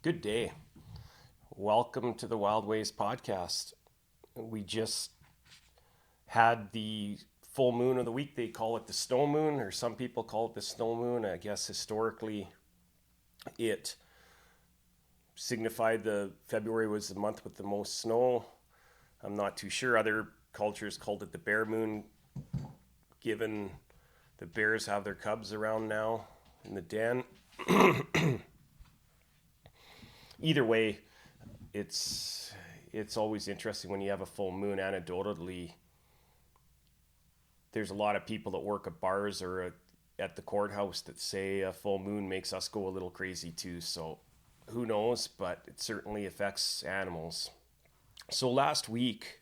Good day. Welcome to the Wild Ways podcast. We just had the full moon of the week. They call it the snow moon, or some people call it the snow moon. I guess historically it signified the February was the month with the most snow. I'm not too sure. Other cultures called it the bear moon, given the bears have their cubs around now in the den. Either way, it's always interesting when you have a full moon. Anecdotally, there's a lot of people that work at bars or at the courthouse that say a full moon makes us go a little crazy too. So who knows, but it certainly affects animals. So last week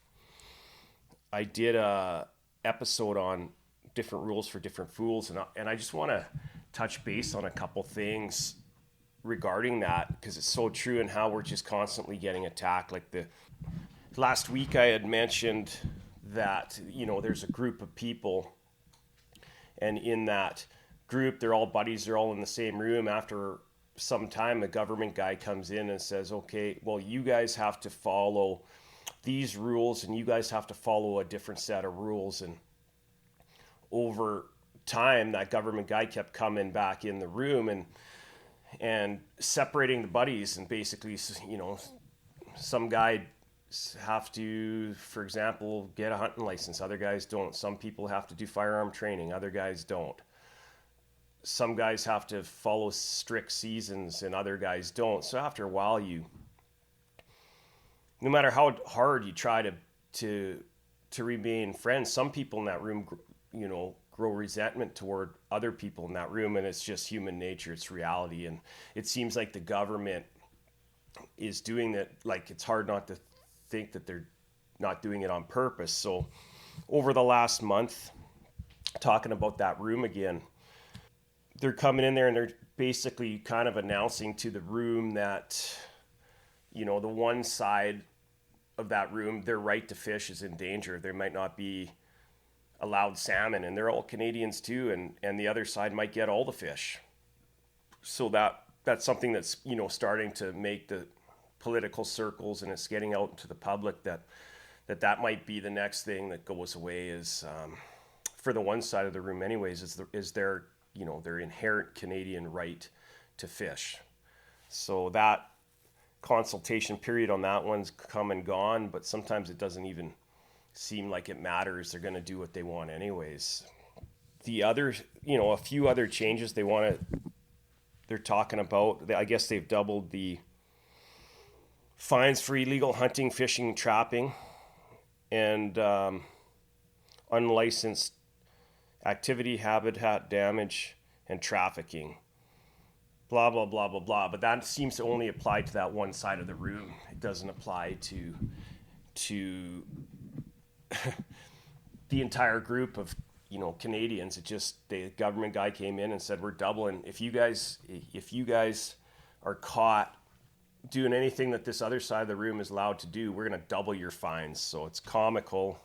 I did a episode on different rules for different fools, and I just want to touch base on a couple things regarding that, because it's so true, and how we're just constantly getting attacked. Like the last week I had mentioned that there's a group of people, and in that group they're all buddies, they're all in the same room. After some time, a government guy comes in and says, okay, well, you guys have to follow these rules and you guys have to follow a different set of rules. And over time, that government guy kept coming back in the room and separating the buddies, and basically, some guy have to, for example, get a hunting license. Other guys don't. Some people have to do firearm training. Other guys don't. Some guys have to follow strict seasons and other guys don't. So after a while, no matter how hard you try to remain friends, some people in that room, grow resentment toward other people in that room, and it's just human nature. It's reality, and it seems like the government is doing that. Like, it's hard not to think that they're not doing it on purpose. So over the last month, talking about that room again, they're coming in there and they're basically kind of announcing to the room that, the one side of that room, their right to fish is in danger. There might not be allowed salmon, and they're all Canadians too, and the other side might get all the fish. So that's something that's starting to make the political circles, and it's getting out into the public that might be the next thing that goes away, is for the one side of the room anyways, is their inherent Canadian right to fish. So that consultation period on that one's come and gone, but sometimes it doesn't even seem like it matters. They're going to do what they want anyways. The other, a few other changes they're talking about, I guess they've doubled the fines for illegal hunting, fishing, trapping, and unlicensed activity, habitat damage, and trafficking. Blah, blah, blah, blah, blah. But that seems to only apply to that one side of the room. It doesn't apply to the entire group of Canadians. It just, the government guy came in and said, we're doubling. If you guys are caught doing anything that this other side of the room is allowed to do, we're going to double your fines. So it's comical.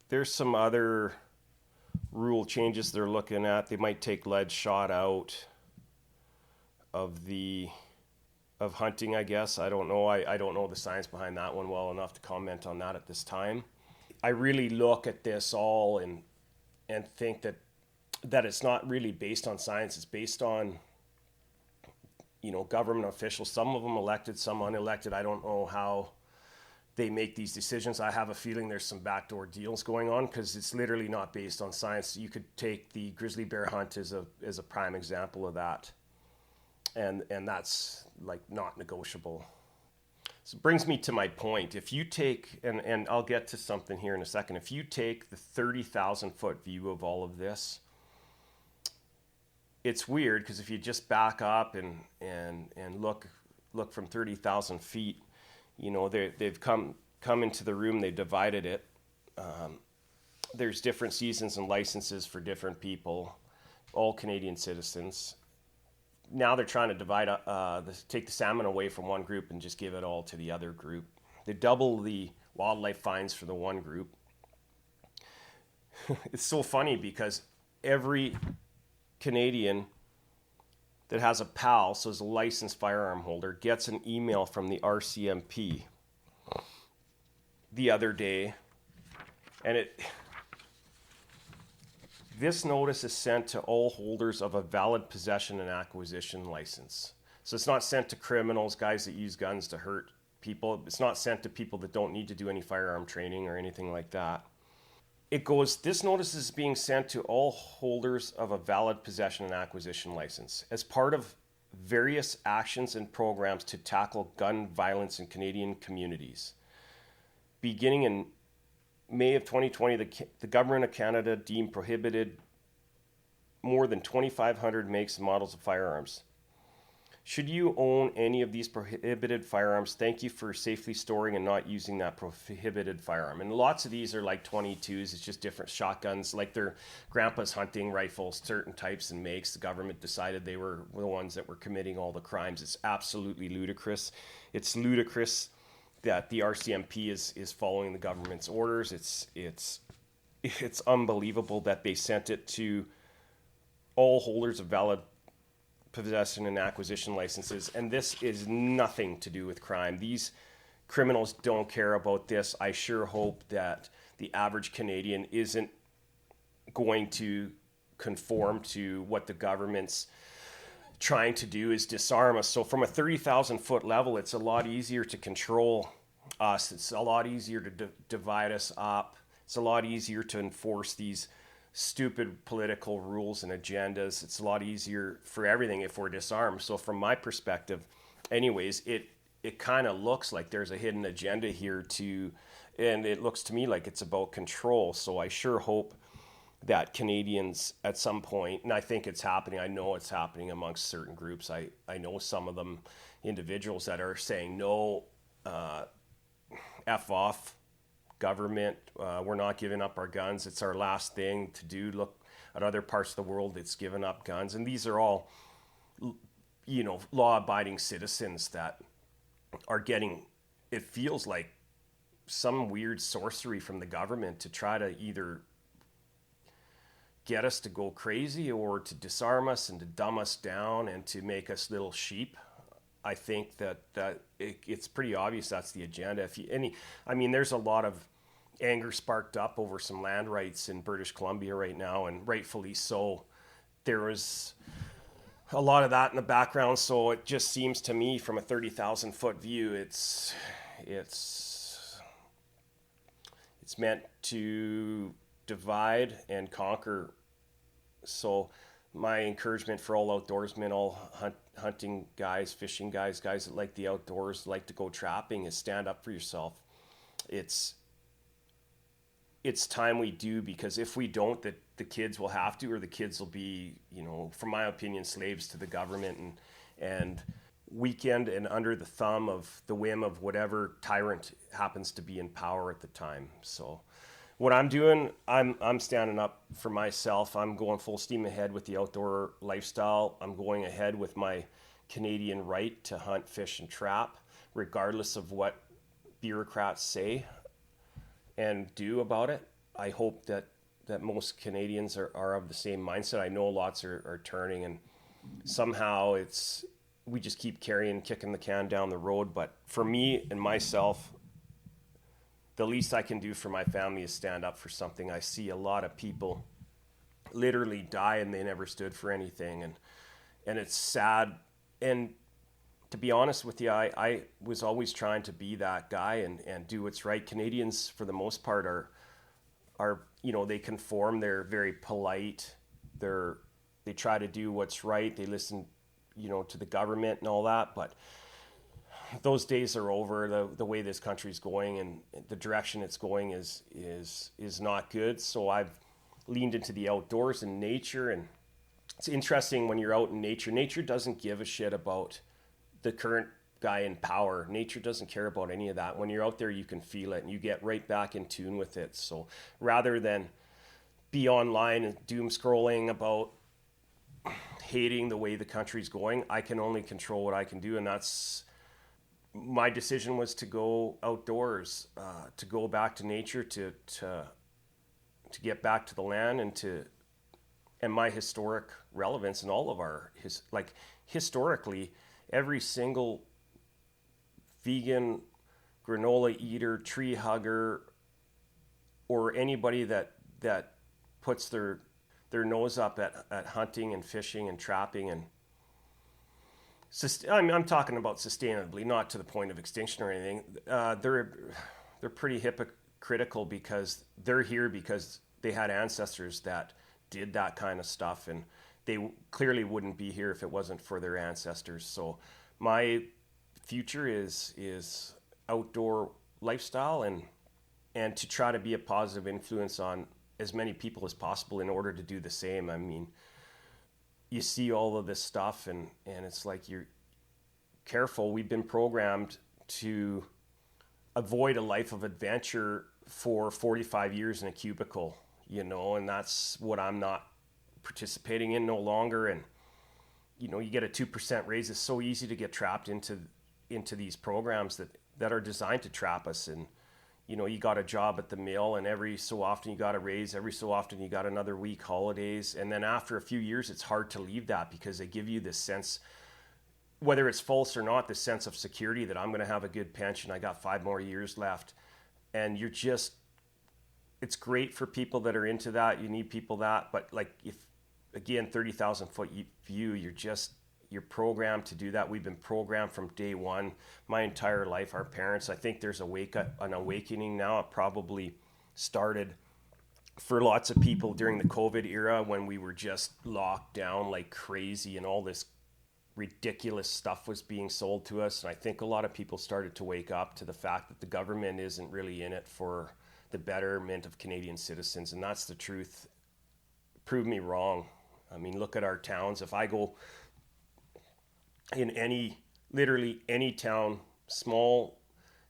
There's some other rule changes they're looking at. They might take lead shot out of hunting, I guess. I don't know. I don't know the science behind that one well enough to comment on that at this time. I really look at this all and think that it's not really based on science. It's based on government officials, some of them elected, some unelected. I don't know how they make these decisions. I have a feeling there's some backdoor deals going on, because it's literally not based on science. You could take the grizzly bear hunt as a prime example of that, and that's like not negotiable. So it brings me to my point. If you take, and I'll get to something here in a second, if you take the 30,000 foot view of all of this, it's weird, because if you just back up and look from 30,000 feet, they've come into the room, they've divided it. There's different seasons and licenses for different people, all Canadian citizens. Now they're trying to divide take the salmon away from one group and just give it all to the other group. They double the wildlife fines for the one group. It's so funny, because every Canadian that has a PAL, so is a licensed firearm holder, gets an email from the RCMP the other day, and this notice is sent to all holders of a valid possession and acquisition license. So it's not sent to criminals, guys that use guns to hurt people. It's not sent to people that don't need to do any firearm training or anything like that. It goes, this notice is being sent to all holders of a valid possession and acquisition license as part of various actions and programs to tackle gun violence in Canadian communities. Beginning in May of 2020, the Government of Canada deemed prohibited more than 2,500 makes and models of firearms. Should you own any of these prohibited firearms, thank you for safely storing and not using that prohibited firearm. And lots of these are like 22s. It's just different shotguns, like their grandpa's hunting rifles, certain types and makes. The government decided they were the ones that were committing all the crimes. It's absolutely ludicrous. It's ludicrous that the RCMP is following the government's orders. It's unbelievable that they sent it to all holders of valid possession and acquisition licenses, and this is nothing to do with crime. These criminals don't care about this. I sure hope that the average Canadian isn't going to conform to what the government's trying to do, is disarm us. So from a 30,000 foot level, it's a lot easier to control us. It's a lot easier to divide us up. It's a lot easier to enforce these stupid political rules and agendas. It's a lot easier for everything if we're disarmed. So from my perspective, anyways, it kind of looks like there's a hidden agenda here too, and it looks to me like it's about control. So I sure hope that Canadians at some point, and I think it's happening, I know it's happening amongst certain groups. I know some of them, individuals that are saying no, F off government, we're not giving up our guns. It's our last thing to do. Look at other parts of the world that's given up guns. And these are all, law-abiding citizens that are getting, it feels like, some weird sorcery from the government to try to either get us to go crazy or to disarm us and to dumb us down and to make us little sheep. I think that it's pretty obvious that's the agenda. There's a lot of anger sparked up over some land rights in British Columbia right now, and rightfully so. There is a lot of that in the background, so it just seems to me from a 30,000 foot view, it's meant to divide and conquer. So my encouragement for all outdoorsmen, all hunting guys, fishing guys that like the outdoors, like to go trapping, is stand up for yourself. It's time we do, because if we don't, the kids will have to, or the kids will be, from my opinion, slaves to the government and weakened and under the thumb of the whim of whatever tyrant happens to be in power at the time. So what I'm doing, I'm standing up for myself. I'm going full steam ahead with the outdoor lifestyle. I'm going ahead with my Canadian right to hunt, fish, and trap, regardless of what bureaucrats say and do about it. I hope that most Canadians are of the same mindset. I know lots are turning, and somehow we just keep kicking the can down the road. But for me and myself, the least I can do for my family is stand up for something. I see a lot of people literally die and they never stood for anything, and it's sad. And to be honest with you, I was always trying to be that guy and do what's right. Canadians, for the most part, are they conform. They're very polite. They try to do what's right. They listen, to the government and all that. But those days are over. The way this country's going and the direction it's going is not good. So I've leaned into the outdoors and nature. And it's interesting when you're out in nature. Nature doesn't give a shit about the current guy in power. Nature doesn't care about any of that. When you're out there, you can feel it and you get right back in tune with it. So rather than be online and doom scrolling about hating the way the country's going, I can only control what I can do. And that's my decision, was to go outdoors, to go back to nature, to get back to the land, and and my historic relevance in all of our historically, every single vegan, granola eater, tree hugger, or anybody that puts their nose up at hunting and fishing and trapping and I'm talking about sustainably, not to the point of extinction or anything. They're pretty hypocritical because they're here because they had ancestors that did that kind of stuff, and they clearly wouldn't be here if it wasn't for their ancestors. So my future is outdoor lifestyle and to try to be a positive influence on as many people as possible in order to do the same. I mean, you see all of this stuff and it's like, you're careful. We've been programmed to avoid a life of adventure for 45 years in a cubicle, and that's what I'm not participating in no longer. And, you get a 2% raise. It's so easy to get trapped into these programs that are designed to trap us. And, you got a job at the mill, and every so often you got a raise, every so often you got another week holidays. And then after a few years, it's hard to leave that because they give you this sense, whether it's false or not, this sense of security that I'm going to have a good pension. I got 5 more years left. And it's great for people that are into that. You need people that, but if, again, 30,000 foot view, you're programmed to do that. We've been programmed from day one, my entire life. Our parents, I think there's an awakening now. It probably started for lots of people during the COVID era when we were just locked down like crazy and all this ridiculous stuff was being sold to us. And I think a lot of people started to wake up to the fact that the government isn't really in it for the betterment of Canadian citizens. And that's the truth. Prove me wrong. I mean, look at our towns. If I go in literally any town, small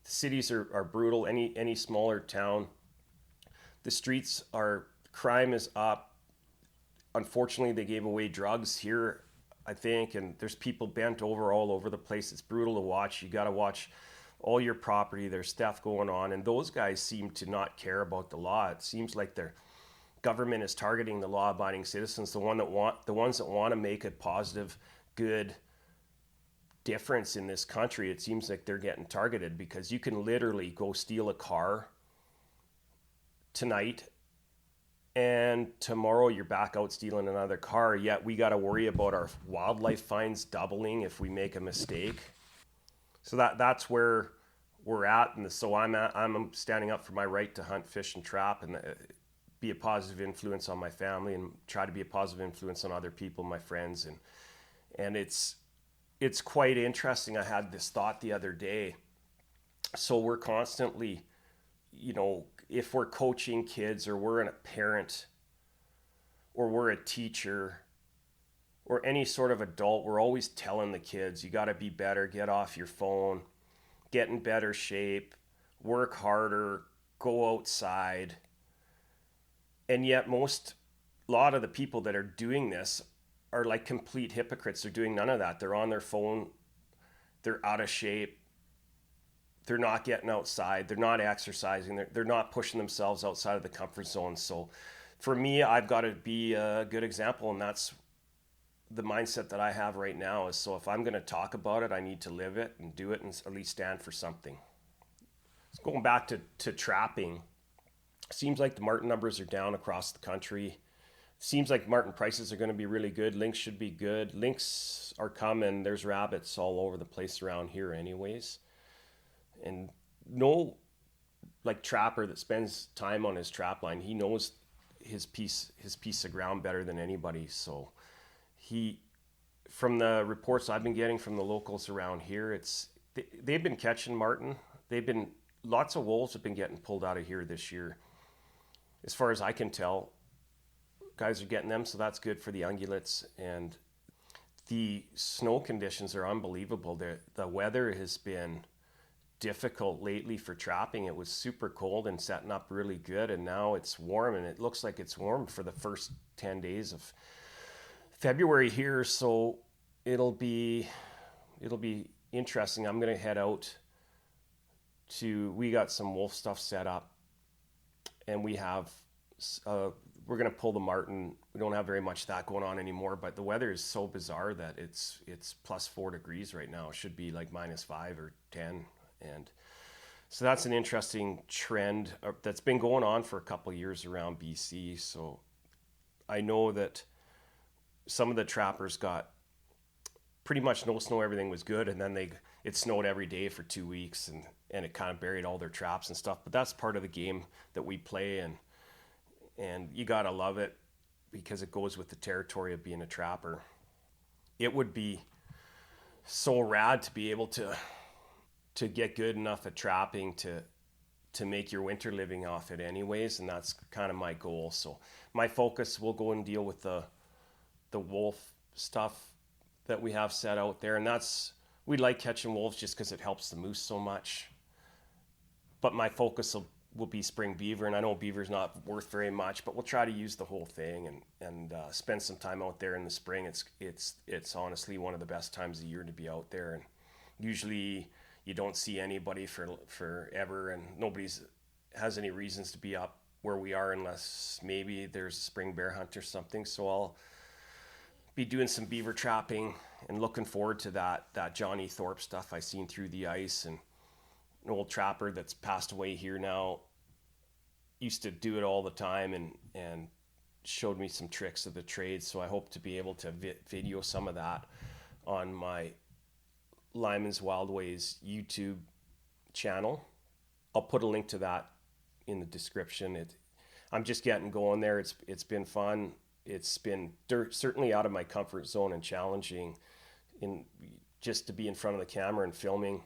cities are brutal, any smaller town, the streets crime is up. Unfortunately, they gave away drugs here, I think, and there's people bent over all over the place. It's brutal to watch. You got to watch all your property. There's stuff going on, and those guys seem to not care about the law. It seems like their government is targeting the law-abiding citizens, the ones that want to make a positive, good difference in this country. It seems like they're getting targeted because you can literally go steal a car tonight and tomorrow you're back out stealing another car, yet we got to worry about our wildlife fines doubling if we make a mistake. So that's where we're at. And so I'm standing up for my right to hunt, fish, and trap, and be a positive influence on my family and try to be a positive influence on other people, my friends. And it's quite interesting. I had this thought the other day. So we're constantly, if we're coaching kids or we're a parent or we're a teacher or any sort of adult, we're always telling the kids, you got to be better, get off your phone, get in better shape, work harder, go outside. And yet a lot of the people that are doing this are like complete hypocrites. They're doing none of that. They're on their phone. They're out of shape. They're not getting outside. They're not exercising. They're not pushing themselves outside of the comfort zone. So for me, I've got to be a good example. And that's the mindset that I have right now is, so if I'm going to talk about it, I need to live it and do it and at least stand for something. So going back to trapping, seems like the Marten numbers are down across the country. Seems like Marten prices are going to be really good. Lynx should be good. Lynx are coming. There's rabbits all over the place around here anyways. And no trapper that spends time on his trap line, he knows his piece of ground better than anybody. So from the reports I've been getting from the locals around here, they've been catching Marten. Lots of wolves have been getting pulled out of here this year. As far as I can tell, guys are getting them, so that's good for the ungulates. And the snow conditions are unbelievable. The weather has been difficult lately for trapping. It was super cold and setting up really good, and now it's warm, and it looks like it's warm for the first 10 days of February here. So it'll be interesting. I'm going to head out we got some wolf stuff set up, and we have we're going to pull the Marten. We don't have very much of that going on anymore, but the weather is so bizarre that it's plus 4 degrees right now. It should be like -5 or 10. And so that's an interesting trend that's been going on for a couple of years around BC. So I know that some of the trappers got pretty much no snow, everything was good, and then it snowed every day for 2 weeks, and it kind of buried all their traps and stuff. But that's part of the game that we play, and you gotta love it because it goes with the territory of being a trapper. It would be so rad to be able to get good enough at trapping to make your winter living off it anyways, and that's kind of my goal. So my focus will go and deal with the wolf stuff that we have set out there, and we like catching wolves just because it helps the moose so much. But my focus will be spring beaver, and I know beaver's not worth very much, but we'll try to use the whole thing and spend some time out there in the spring. It's honestly one of the best times of year to be out there, and usually you don't see anybody for forever, and nobody's has any reasons to be up where we are unless maybe there's a spring bear hunt or something. So I'll be doing some beaver trapping and looking forward to that Johnny Thorpe stuff I seen through the ice. And an old trapper that's passed away here now used to do it all the time and showed me some tricks of the trade. So I hope to be able to video some of that on my Lyman's Wild Ways YouTube channel. I'll put a link to that in the description. I'm just getting going there. It's been fun. It's been certainly out of my comfort zone and challenging just to be in front of the camera and filming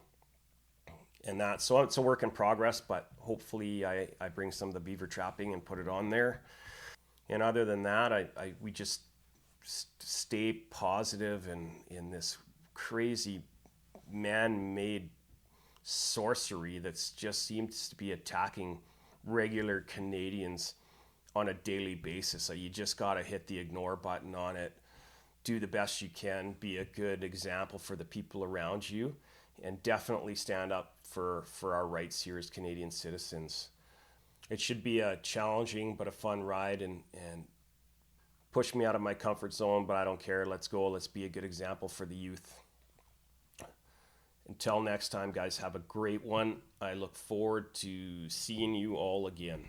and that. So it's a work in progress, but hopefully I bring some of the beaver trapping and put it on there. And other than that, we just stay positive in this crazy man-made sorcery that's just seems to be attacking regular Canadians on a daily basis. So you just got to hit the ignore button on it, do the best you can, be a good example for the people around you, and definitely stand up for our rights here as Canadian citizens. It should be a challenging but a fun ride and push me out of my comfort zone, but I don't care. Let's go. Let's be a good example for the youth. Until next time, guys, have a great one. I look forward to seeing you all again.